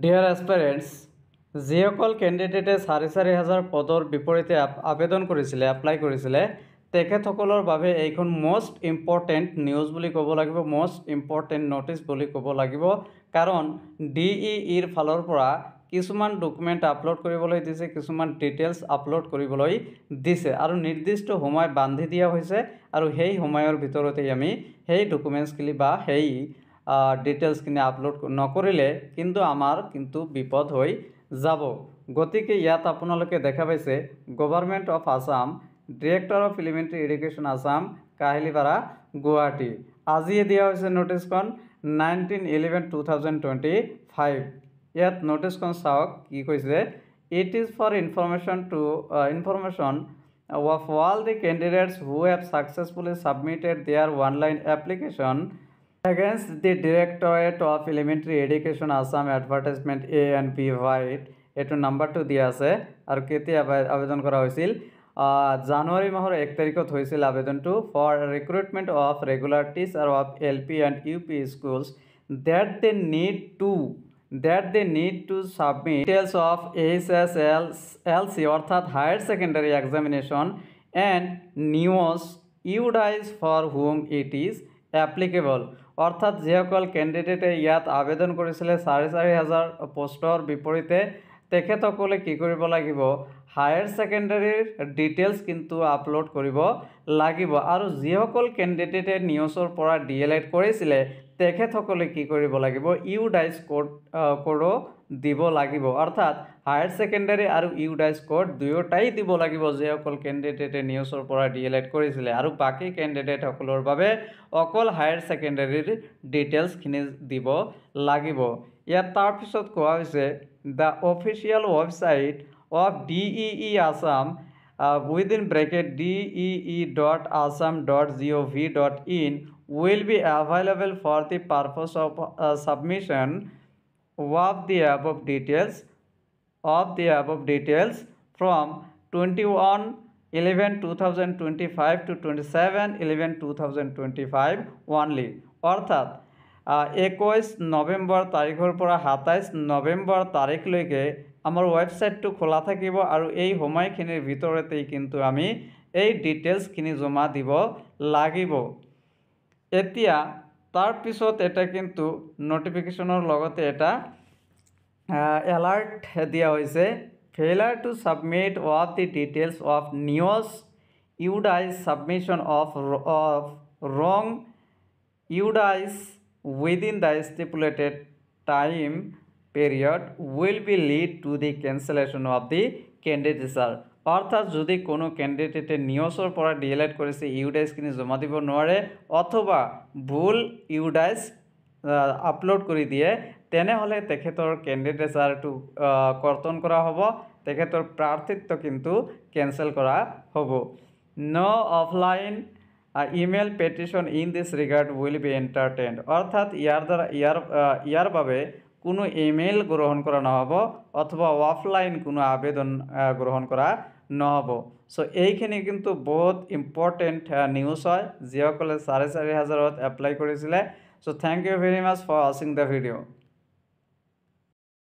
Dear অ্যাসপাৰেণ্টছ, যিসকল কেণ্ডিডেটে 4,500 পদৰ বিপৰীতে আবেদন কৰিছিলে, এপ্লাই কৰিছিলে, তেখেতসকলৰ বাবে এইখন মষ্ট ইম্পৰ্টেণ্ট নিউজ বুলি ক'ব লাগিব, মষ্ট ইম্পৰ্টেণ্ট নটিচ বুলি ক'ব লাগিব। কাৰণ DEEৰ ফালৰ পৰা কিছুমান ডকুমেণ্ট আপলোড কৰিবলৈ দিছে, কিছুমান ডিটেইলছ আপলোড কৰিবলৈ দিছে আৰু নিৰ্দিষ্ট সময় বান্ধি দিয়া হৈছে আৰু সেই সময়ৰ ভিতৰতেই আমি সেই ডকুমেণ্টছখিনি বা সেই ডিটেইলছখিনি আপলোড নকৰিলে কিন্তু আমাৰ বিপদ হৈ যাব। গতিকে ইয়াত আপোনালোকে দেখা পাইছে government of Assam, director of elementary education Assam, Kahilipara, Guwahati. আজিয়ে দিয়া হৈছে নটিচখন 19/11/2025। ইয়াত নটিচখন চাওক কি কৈছে। It is for information of all the candidates who have successfully submitted their online application against the Directorate of Elementary Education Assam advertisement A and B white এইটো নাম্বাৰটো দিয়া আছে আৰু কেতিয়া আবেদন কৰা হৈছিল জানুৱাৰী মাহৰ 1 তাৰিখত হৈছিল আবেদনটো for recruitment of regular teacher of LP and UP schools that they need to submit details of HSLC অর্থাৎ higher secondary examination and NEOS UDIs for whom it is applicable। অর্থাৎ যিসকল কেণ্ডিডেটে ইয়াত আবেদন কৰিছিলে 4,500 পোষ্টৰ বিপৰীতে তেখেতসকলে কি কৰিব লাগিব, হায়াৰ সেকেন্ডাৰীৰ ডিটেইলছ কিন্তু আপলোড কৰিব লাগিব আৰু যিসকল কেণ্ডিডেটে নিউজৰ পৰা DLED কৰিছিলে তেখেতসকলে কি কৰিব লাগিব, UDIs কোডো দিব লাগিব। অৰ্থাৎ হায়াৰ সেকেন্ডাৰী আৰু UDIs কোড দুয়োটাই দিব লাগিব যিসকল কেণ্ডিডেটে নিউজৰ পৰা DLED কৰিছিলে আৰু বাকী কেণ্ডিডেটসকলৰ বাবে অকল হায়াৰ সেকেন্ডাৰীৰ ডিটেইলছখিনি দিব লাগিব। ইয়াত তাৰপিছত কোৱা হৈছে the official website of DEE Assam within bracket dee.assam.gov.in will be available for the purpose of submission of the above details from 21/11/2025 to 27/11/2025 only। অর্থাৎ 21 নৱেম্বৰ তাৰিখৰ পৰা 27 নৱেম্বৰ তাৰিখলৈকে আমাৰ ৱেবছাইটটো খোলা থাকিব আৰু এই সময়খিনিৰ ভিতৰতেই কিন্তু আমি এই ডিটেইলছখিনি জমা দিব লাগিব। এতিয়া তাৰপিছত এটা কিন্তু নটিফিকেশ্যনৰ লগতে এটা এলাৰ্ট দিয়া হৈছে, failure to submit of the details of NEOS UDIs submission of wrong UDIs within the stipulated time period will be lead to the cancellation of the candidature। অর্থাৎ যদি কোনো ক্যান্ডিডেটে নিউজৰ পৰা DLED কৰিছে UDIsখিনি জমা দিব নোৱাৰে অথবা ভুল UDIs আপলোড কৰি দিয়ে তেনেহলে তেখেতৰ ক্যান্ডিডেচাৰটো কৰ্তন কৰা হ'ব, তেখেতৰ প্ৰাৰ্থিত্ব কিন্তু কেনসেল কৰা হ'ব। No offline email petition in this regard will be entertained. অৰ্থাৎ ইয়াৰ বাবে কোনো ইমেইল গ্ৰহণ কৰা নহ'ব অথবা অফলাইন কোনো আবেদন গ্ৰহণ কৰা নহ'ব। সো এইখিনি কিন্তু বহুত ইম্পৰ্টেণ্ট নিউজ হয় যিসকলে 4,500ত এপ্লাই কৰিছিলে। So thank you very much for ৱাচিং দ্য ভিডিঅ'।